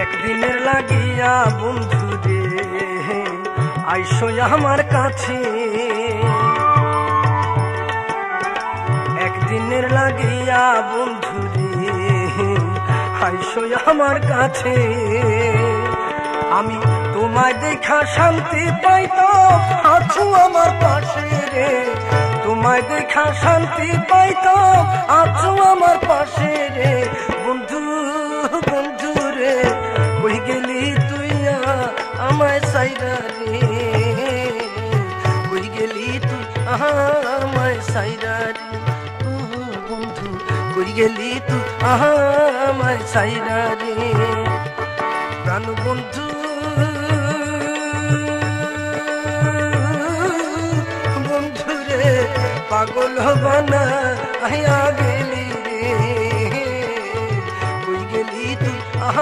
একদিনের লাগিয়া বন্ধু রে আইসো আমার কাছে, একদিনের লাগিয়া বন্ধু রে আইসো আমার কাছে। আমি তোমায় দেখা শান্তি পাইতাম, আছো আমার পাশে রে। তোমায় দেখা শান্তি পাইতাম, আছো আমার পাশে রে। বন্ধু বন্ধু রে কই গেলি তুই আমায় সাইরা রে, কই গেলি তুই আমায় সাইরা রে। বন্ধু কই গেলি তুই আমায় সাইরা রে। প্রাণ বন্ধু বন্ধু রে পাগল হবানা আগে